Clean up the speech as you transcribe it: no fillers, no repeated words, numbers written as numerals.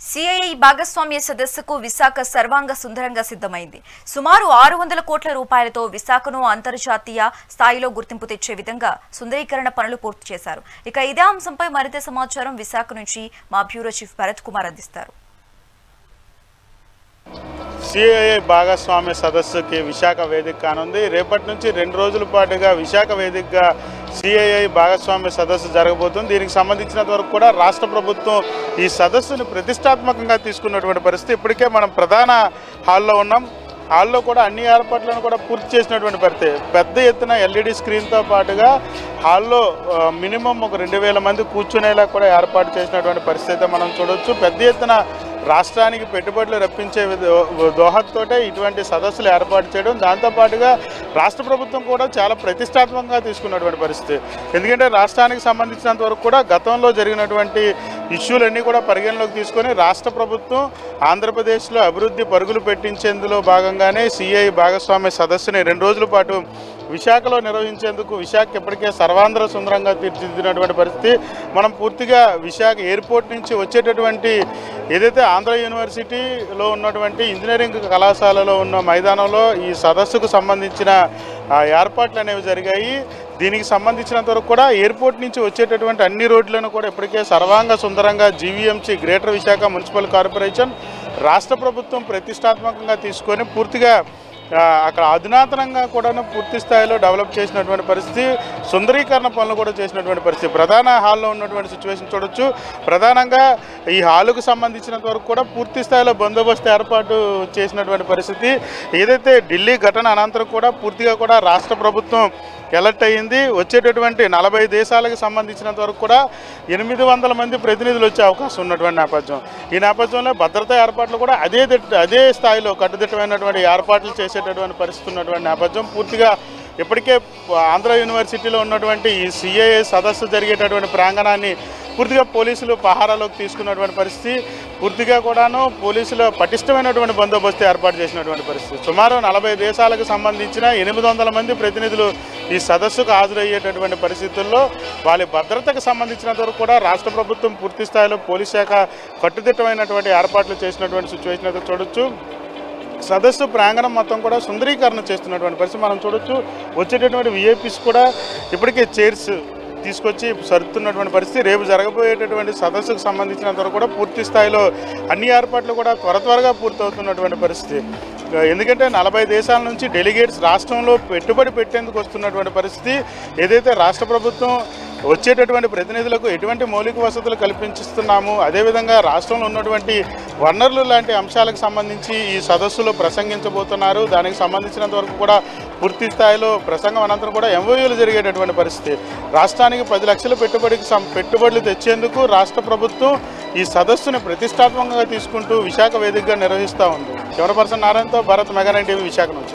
CII భాగస్వామ్య సదస్సుకు విశాఖ సర్వాంగ సుందరంగా సిద్ధమైంది. సుమారు 600 కోట్ల రూపాయలతో విశాఖను అంతర్జాతీయ స్థాయిలో గుర్తింపు తెచ్చే విధంగా సుందరీకరణ పనులు పూర్తి చేశారు. ఇక ఇదే అంశంపై మరింత సమాచారం విశాఖ నుంచి మా బ్యూరో చీఫ్ భరత్ కుమార్ అందిస్తారు. సిఐఐ భాగస్వామ్య సదస్సుకి విశాఖ వేదిక కానుంది. రేపటి నుంచి 2 రోజుల పాటుగా విశాఖ వేదికగా సిఐఐ భాగస్వామ్య సదస్సు జరగబోతుంది. దీనికి సంబంధించినంత వరకు కూడా రాష్ట్ర ప్రభుత్వం ఈ సదస్సును ప్రతిష్టాత్మకంగా తీసుకున్నటువంటి పరిస్థితి. ఇప్పటికే మనం ప్రధాన హాల్లో ఉన్నాం. హాల్లో కూడా అన్ని ఏర్పాట్లను కూడా పూర్తి చేసినటువంటి పరిస్థితి. పెద్ద ఎత్తున ఎల్ఈడి స్క్రీన్తో పాటుగా హాల్లో మినిమం ఒక 2000 మంది కూర్చునేలా కూడా ఏర్పాటు చేసినటువంటి పరిస్థితి మనం చూడవచ్చు. పెద్ద ఎత్తున రాష్ట్రానికి పెట్టుబడులు రప్పించే దోహదతోటే ఇటువంటి సదస్సులు ఏర్పాటు చేయడం, దాంతోపాటుగా రాష్ట్ర ప్రభుత్వం కూడా చాలా ప్రతిష్టాత్మకంగా తీసుకున్నటువంటి పరిస్థితి. ఎందుకంటే రాష్ట్రానికి సంబంధించినంత వరకు కూడా గతంలో జరిగినటువంటి ఇష్యూలన్నీ కూడా పరిగణలోకి తీసుకొని రాష్ట్ర ప్రభుత్వం ఆంధ్రప్రదేశ్లో అభివృద్ధి పరుగులు పెట్టించేందులో భాగంగానే సిఐఐ భాగస్వామ్య సదస్సుని 2 రోజుల పాటు విశాఖలో నిర్వహించేందుకు విశాఖ ఇప్పటికే సర్వాంధ్ర సుందరంగా తీర్చిదిద్దినటువంటి పరిస్థితి. మనం పూర్తిగా విశాఖ ఎయిర్పోర్ట్ నుంచి వచ్చేటటువంటి ఏదైతే ఆంధ్ర యూనివర్సిటీలో ఉన్నటువంటి ఇంజనీరింగ్ కళాశాలలో ఉన్న మైదానంలో ఈ సదస్సుకు సంబంధించిన ఏర్పాట్లు అనేవి జరిగాయి. దీనికి సంబంధించినంత వరకు కూడా ఎయిర్పోర్ట్ నుంచి వచ్చేటటువంటి అన్ని రోడ్లను కూడా ఇప్పటికే సర్వాంగ సుందరంగా GVMC greater Visakha municipal corporation రాష్ట్ర ప్రభుత్వం ప్రతిష్టాత్మకంగా తీసుకొని పూర్తిగా అక్కడ అధునాతనంగా కూడా పూర్తి స్థాయిలో డెవలప్ చేసినటువంటి పరిస్థితి, సుందరీకరణ పనులు కూడా చేసినటువంటి పరిస్థితి. ప్రధాన హాల్లో ఉన్నటువంటి సిచ్యువేషన్ చూడొచ్చు. ప్రధానంగా ఈ హాలుకు సంబంధించినంత వరకు కూడా పూర్తి స్థాయిలో బందోబస్తు ఏర్పాటు చేసినటువంటి పరిస్థితి. ఏదైతే ఢిల్లీ ఘటన అనంతరం కూడా పూర్తిగా కూడా రాష్ట్ర ప్రభుత్వం ఎలర్ట్ అయ్యింది. వచ్చేటటువంటి 40 దేశాలకు సంబంధించినంత వరకు కూడా 800 మంది ప్రతినిధులు వచ్చే అవకాశం ఉన్నటువంటి నేపథ్యం. ఈ నేపథ్యంలో భద్రతా ఏర్పాట్లు కూడా అదే స్థాయిలో కట్టుదిట్టమైనటువంటి ఏర్పాట్లు చేసేటటువంటి పరిస్థితి ఉన్నటువంటి నేపథ్యం. పూర్తిగా ఇప్పటికే ఆంధ్ర యూనివర్సిటీలో ఉన్నటువంటి ఈ సిఐఐ సదస్సు జరిగేటటువంటి ప్రాంగణాన్ని పూర్తిగా పోలీసులు పహారాలోకి తీసుకున్నటువంటి పరిస్థితి. పూర్తిగా కూడాను పోలీసులు పటిష్టమైనటువంటి బందోబస్తు ఏర్పాటు చేసినటువంటి పరిస్థితి. సుమారు 40 దేశాలకు సంబంధించిన 800 మంది ప్రతినిధులు ఈ సదస్సుకు హాజరయ్యేటటువంటి పరిస్థితుల్లో వాళ్ళ భద్రతకు సంబంధించినంత వరకు కూడా రాష్ట్ర ప్రభుత్వం పూర్తి స్థాయిలో పోలీస్ శాఖ కట్టుదిట్టమైనటువంటి ఏర్పాట్లు చేసినటువంటి సిచ్యువేషన్ అయితే చూడొచ్చు. సదస్సు ప్రాంగణం మొత్తం కూడా సుందరీకరణ చేస్తున్నటువంటి పరిస్థితి మనం చూడొచ్చు. వచ్చేటటువంటి విఐపీస్ కూడా ఇప్పటికే చైర్స్ తీసుకొచ్చి సరుతున్నటువంటి పరిస్థితి. రేపు జరగబోయేటటువంటి సదస్సుకు సంబంధించినంత వరకు కూడా పూర్తి స్థాయిలో అన్ని ఏర్పాట్లు కూడా త్వరగా పూర్తవుతున్నటువంటి పరిస్థితి. ఎందుకంటే 40 దేశాల నుంచి డెలిగేట్స్ రాష్ట్రంలో పెట్టుబడి పెట్టేందుకు వస్తున్నటువంటి పరిస్థితి. ఏదైతే రాష్ట్ర ప్రభుత్వం వచ్చేటటువంటి ప్రతినిధులకు ఎటువంటి మౌలిక వసతులు కల్పించిస్తున్నాము, అదేవిధంగా రాష్ట్రంలో ఉన్నటువంటి వనరులు లాంటి అంశాలకు సంబంధించి ఈ సదస్సులో ప్రసంగించబోతున్నారు. దానికి సంబంధించినంత వరకు కూడా పూర్తి స్థాయిలో ప్రసంగం అనంతరం కూడా ఎంఓయూలు జరిగేటటువంటి పరిస్థితి. రాష్ట్రానికి 10 లక్షల పెట్టుబడులు తెచ్చేందుకు రాష్ట్ర ప్రభుత్వం ఈ సదస్సును ప్రతిష్టాత్మకంగా తీసుకుంటూ విశాఖ వేదికగా నిర్వహిస్తూ ఉంది. కెమెరా పర్సన్ నారాయణతో భరత్, మెగా 9 టీవీ, విశాఖ నుంచి.